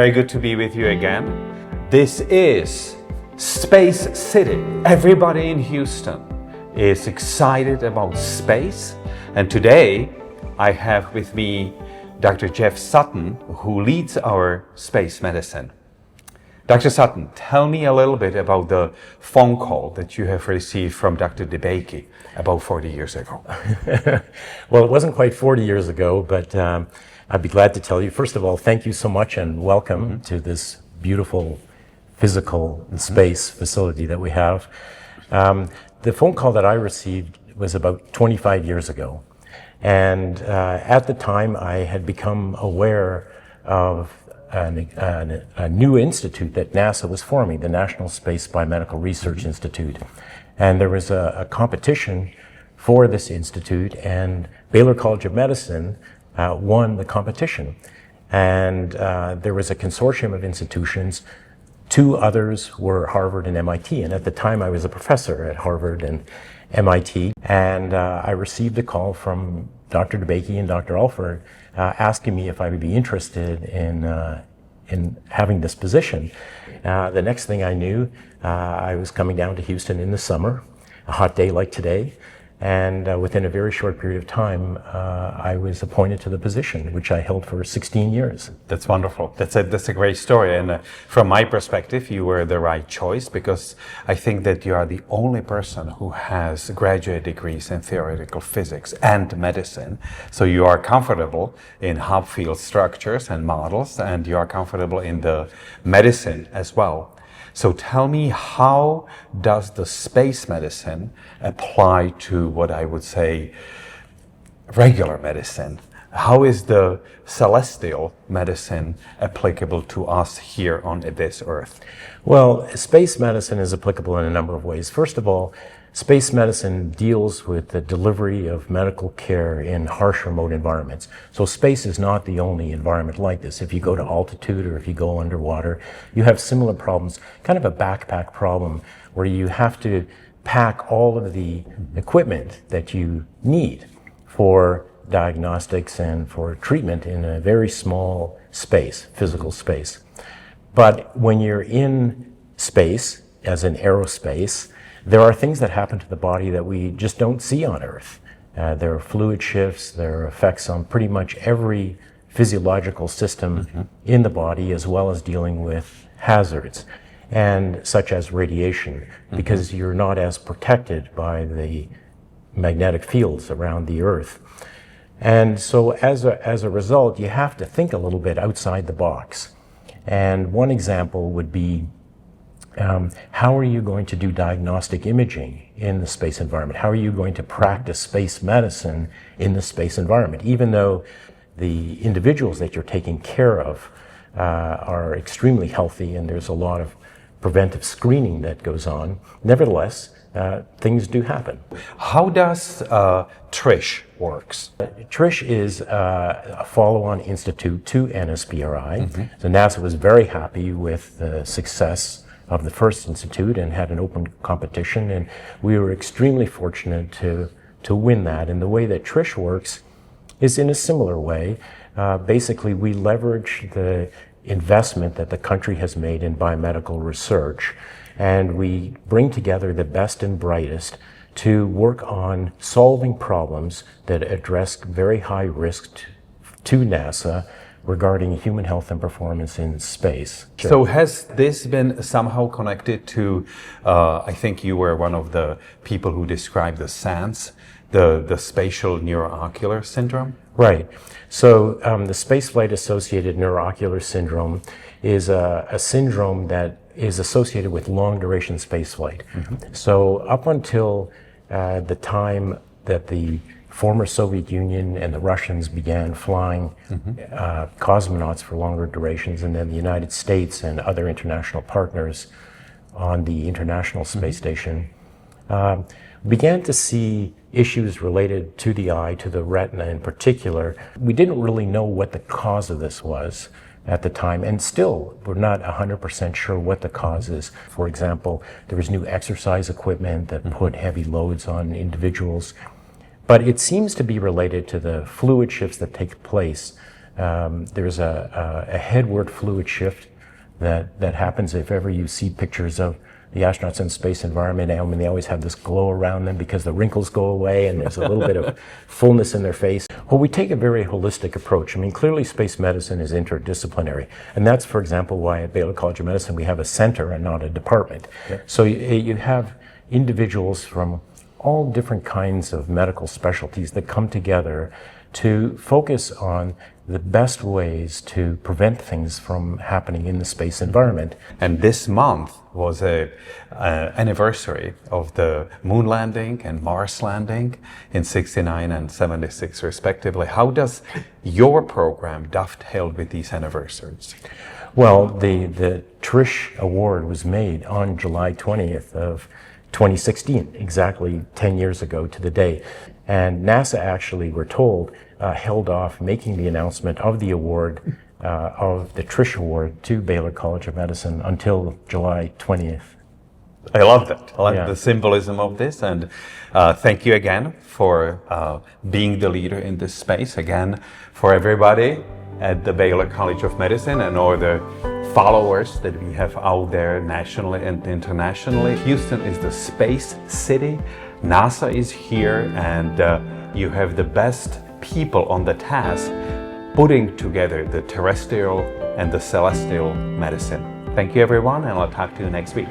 very good to be with you again. This is Space City. Everybody in Houston is excited about space. And today I have with me Dr. Jeff Sutton, who leads our space medicine. Dr. Sutton, tell me a little bit about the phone call that you have received from Dr. DeBakey about 40 years ago. Well, it wasn't quite 40 years ago, but I'd be glad to tell you. First of all, thank you so much and welcome to this beautiful physical space facility that we have. The phone call that I received was about 25 years ago. And at the time, I had become aware of a new institute that NASA was forming, the National Space Biomedical Research Institute. And there was a competition for this institute, and Baylor College of Medicine won the competition. And there was a consortium of institutions. Two others were Harvard and MIT. And at the time, I was a professor at Harvard and MIT. And I received a call from Dr. DeBakey and Dr. Alford asking me if I would be interested in having this position. The next thing I knew, I was coming down to Houston in the summer, a hot day like today, and within a very short period of time, I was appointed to the position, which I held for 16 years. That's wonderful. That's a great story. And from my perspective, you were the right choice because I think that you are the only person who has graduate degrees in theoretical physics and medicine. So you are comfortable in Hopfield structures and models, and you are comfortable in the medicine as well. So tell me, how does the space medicine apply to what I would say regular medicine? How is the celestial medicine applicable to us here on this earth? Well, space medicine is applicable in a number of ways. First of all, space medicine deals with the delivery of medical care in harsh remote environments. So space is not the only environment like this. If you go to altitude or if you go underwater, you have similar problems, kind of a backpack problem where you have to pack all of the equipment that you need for diagnostics and for treatment in a very small space, physical space. But when you're in space, as in aerospace, there are things that happen to the body that we just don't see on Earth. There are fluid shifts, there are effects on pretty much every physiological system in the body, as well as dealing with hazards, and such as radiation, because you're not as protected by the magnetic fields around the Earth. And so as a result, you have to think a little bit outside the box. And one example would be, how are you going to do diagnostic imaging in the space environment? How are you going to practice space medicine in the space environment? Even though the individuals that you're taking care of are extremely healthy and there's a lot of preventive screening that goes on, nevertheless, things do happen. How does TRISH works? TRISH is a follow-on institute to NSBRI. So NASA was very happy with the success of the first institute and had an open competition, and we were extremely fortunate to win that. And the way that TRISH works is in a similar way. Basically, we leverage the investment that the country has made in biomedical research, and we bring together the best and brightest to work on solving problems that address very high risk to NASA regarding human health and performance in space. So has this been somehow connected to, I think you were one of the people who described the SANS, the spatial neuroocular syndrome? Right. So the spaceflight associated neuroocular syndrome is a syndrome that is associated with long duration spaceflight. So up until the time that the former Soviet Union and the Russians began flying cosmonauts for longer durations, and then the United States and other international partners on the International Space Station began to see issues related to the eye, to the retina in particular. We didn't really know what the cause of this was at the time, and still we're not 100% sure what the cause is. For example, there was new exercise equipment that put heavy loads on individuals, but it seems to be related to the fluid shifts that take place There's a headward fluid shift that happens if ever you see pictures of the astronauts in space environment. I mean, they always have this glow around them because the wrinkles go away and there's a little bit of fullness in their face. Well, we take a very holistic approach. I mean, clearly space medicine is interdisciplinary. And that's, for example, why at Baylor College of Medicine we have a center and not a department. Yeah. So you have individuals from all different kinds of medical specialties that come together to focus on the best ways to prevent things from happening in the space environment. And this month was an anniversary of the moon landing and Mars landing in 69 and 76 respectively. How does your program dovetail with these anniversaries? Well, the TRISH award was made on July 20th of 2016, exactly 10 years ago to the day. And NASA actually, we're told, held off making the announcement of the award, of the TRISH award to Baylor College of Medicine until July 20th. I love that. I like the symbolism of this. And thank you again for being the leader in this space. Again, for everybody at the Baylor College of Medicine and all the followers that we have out there nationally and internationally. Houston is the space city. NASA is here, and you have the best people on the task putting together the terrestrial and the celestial medicine. Thank you, everyone, and I'll talk to you next week.